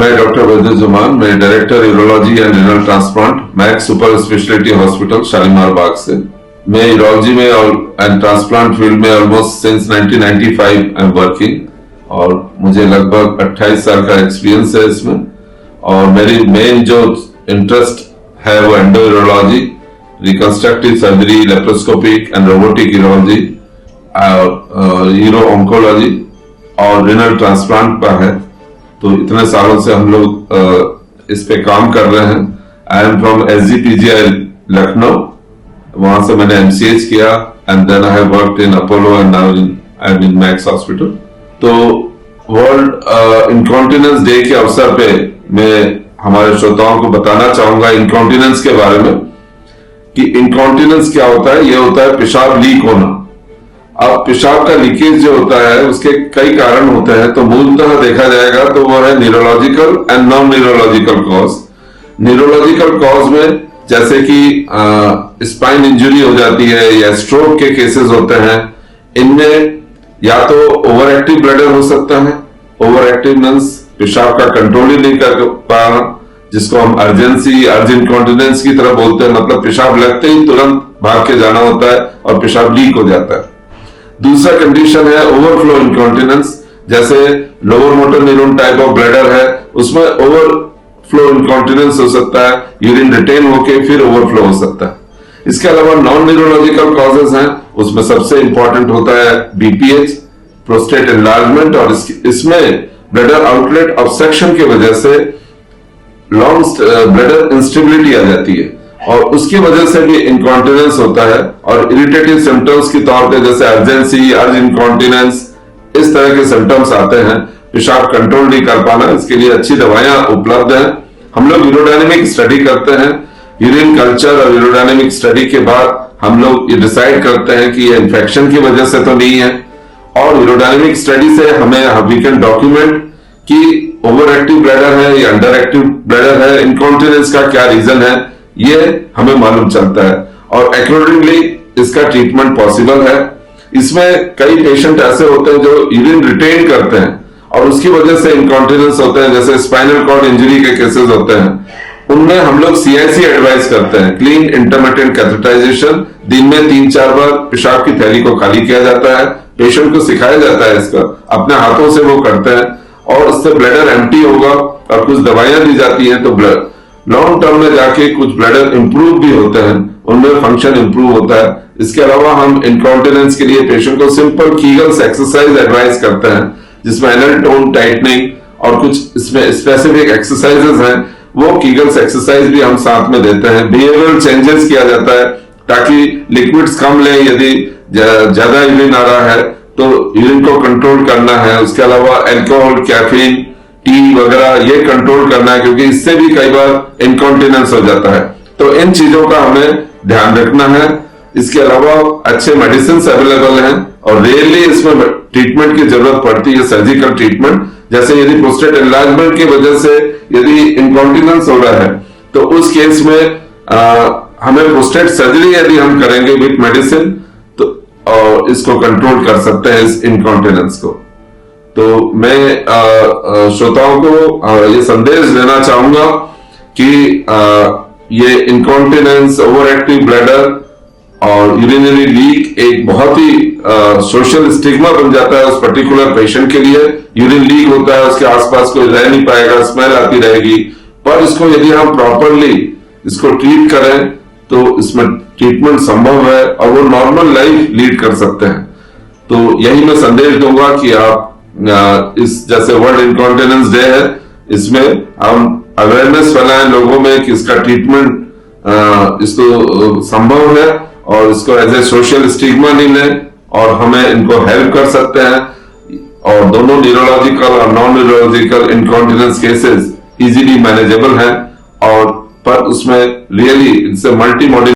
मैं डॉक्टर वैद्युज्जमान, मैं director urology and renal transplant Max super speciality hospital Shalimar Bagh से। मैं यूरोलॉजी में एंड ट्रांसप्लांट फील्ड में almost since 1995 I am working और मुझे लगभग 28 साल का एक्सपीरियंस है इसमें। और मेरी मेन जो इंटरेस्ट है वो endourology, reconstructive surgery, laparoscopic and robotic urology, uro oncology और रिनल ट्रांसप्लांट पर है। तो इतने सालों से हम लोग इस पे काम कर रहे हैं। I am from SGPGI Lucknow, वहां से मैंने MCH किया and then I have worked in Apollo and now I am in Max hospital. तो वर्ल्ड इनकॉन्टिनेंस डे के अवसर पे मैं हमारे श्रोताओं को बताना चाहूंगा इनकॉन्टिनेंस के बारे में कि इनकॉन्टिनेंस क्या होता है। यह होता है पेशाब लीक होना। अब पेशाब का लीकेज जो होता है उसके कई कारण होते हैं, तो मूलतः देखा जाएगा तो वो है neurological and non neurological cause. Neurological cause में जैसे कि स्पाइन इंजरी हो जाती है या स्ट्रोक के केसेस होते हैं, इनमें या तो ओवर एक्टिव ब्लडर हो सकता है। ओवर एक्टिव मींस पेशाब का कंट्रोल ही नहीं कर पाना, जिसको हम अर्जेंसी अर्ज इनकॉन्टिनेंस की तरह बोलते हैं। मतलब पेशाब लगते ही तुरंत भाग के जाना होता है और पेशाब लीक हो जाता है। दूसरा कंडीशन है ओवरफ्लो इनकॉन्टिनेंस, जैसे lower motor neuron type of bladder है, उसमें ओवरफ्लो इनकॉन्टिनेंस हो सकता है, यूरिन रिटेन होके फिर ओवरफ्लो हो सकता है। इसके अलावा नॉन न्यूरोलॉजिकल कॉजेज हैं, उसमें सबसे इंपॉर्टेंट होता है BPH, प्रोस्टेट एनलार्जमेंट, और इसमें ब्लैडर आउटलेट ऑब्स्ट्रक्शन की वजह से लॉन्ग ब्लैडर इंस्टेबिलिटी आ जाती है और उसकी वजह से भी इनकॉन्टिनेंस होता है। और इरिटेटिव सिम्टम्स के तौर पे जैसे अर्जेंसी, अर्ज इनकॉन्टिनेंस, इस तरह के सिम्टम्स आते हैं। पेशाब कंट्रोल नहीं कर पाना, इसके लिए अच्छी दवाइयां उपलब्ध हैं। हम लोग यूरोडायनेमिक स्टडी करते हैं। यूरिन कल्चर और यूरोडायनेमिक स्टडी के बाद हम लोग ये डिसाइड करते हैं कि ये इन्फेक्शन की वजह से तो नहीं है। और यूरोडायनेमिक स्टडी से हमें वी कैन डॉक्यूमेंट कि ओवर एक्टिव ब्लैडर है या अंडर एक्टिव ब्लैडर है, इनकॉन्टिनेंस का क्या रीजन है, ये हमें मालूम चलता है और अकॉर्डिंगली इसका ट्रीटमेंट पॉसिबल है। इसमें कई पेशेंट ऐसे होते हैं जो यूरिन रिटेन करते हैं और उसकी वजह से इनकॉन्टिनेंस होते हैं, जैसे स्पाइनल कॉर्ड इंजरी के केसेस होते हैं। उनमें हम लोग CIC एडवाइस करते हैं, क्लीन इंटरमिटेंट कैथेटराइजेशन। दिन में 3-4 बार पेशाब की थैली को खाली किया जाता है। पेशेंट को सिखाया जाता है इसका, अपने हाथों से वो करते हैं और उससे ब्लैडर एम्प्टी होगा और कुछ दवाइयां दी जाती हैं तो ब्लड लॉन्ग टर्म में जाके कुछ ब्लैडर इंप्रूव भी होते हैं, उनमें फंक्शन इंप्रूव होता है। इसके अलावा हम इनकॉन्टिनेंस के लिए पेशेंट को सिंपल कीगल्स एक्सरसाइज एडवाइस करते हैं, जिसमें एनल टोन टाइटनिंग और कुछ इसमें स्पेसिफिक एक्सरसाइजेस हैं, वो कीगल्स एक्सरसाइज भी हम साथ में देते हैं। बिहेवियरल चेंजेस किया जाता है ताकि लिक्विड्स कम लें, यदि ज्यादा यूरिन आ रहा है तो यूरिन को कंट्रोल करना है। उसके अलावा अल्कोहल, कैफीन, टी वगैरह ये कंट्रोल करना है, क्योंकि इससे भी कई बार इनकॉन्टिनेंस हो जाता है। तो इन चीजों का हमें ध्यान रखना है। इसके अलावा अच्छे मेडिसिन अवेलेबल हैं और रेयरली इसमें ट्रीटमेंट की जरूरत पड़ती है, सर्जिकल ट्रीटमेंट। जैसे यदि प्रोस्टेट एनलार्जमेंट की वजह से यदि इनकॉन्टिनेंस हो रहा है तो उस केस में हमें प्रोस्टेट सर्जरी यदि हम करेंगे विथ मेडिसिन तो और इसको कंट्रोल कर सकते हैं इस इनकॉन्टिनेंस को। तो मैं श्रोताओं को ये संदेश देना चाहूंगा कि ये इनकॉन्टिनेंस, ओवर एक्टिव ब्लैडर और यूरिनरी लीक एक बहुत ही सोशल स्टिग्मा बन जाता है उस पर्टिकुलर पेशेंट के लिए। यूरिन लीक होता है, उसके आसपास कोई रह नहीं पाएगा, स्मेल आती रहेगी। पर इसको यदि हम प्रॉपरली इसको ट्रीट करें तो इसमें ट्रीटमेंट संभव है और वो नॉर्मल लाइफ लीड कर सकते हैं। तो यही मैं संदेश दूंगा कि आप इस जैसे वर्ल्ड इनकॉन्टिनेंस डे है, इसमें हम अवेयरनेस फैलाएं लोगों में कि इसका ट्रीटमेंट इसको संभव है और इसको एज ए सोशल स्टिग्मा नहीं लें और हमें इनको हेल्प कर सकते हैं। और दोनों न्यूरोलॉजिकल और non neurological incontinence cases easily manageable हैं और पर उसमें रियली इट्स ए मल्टी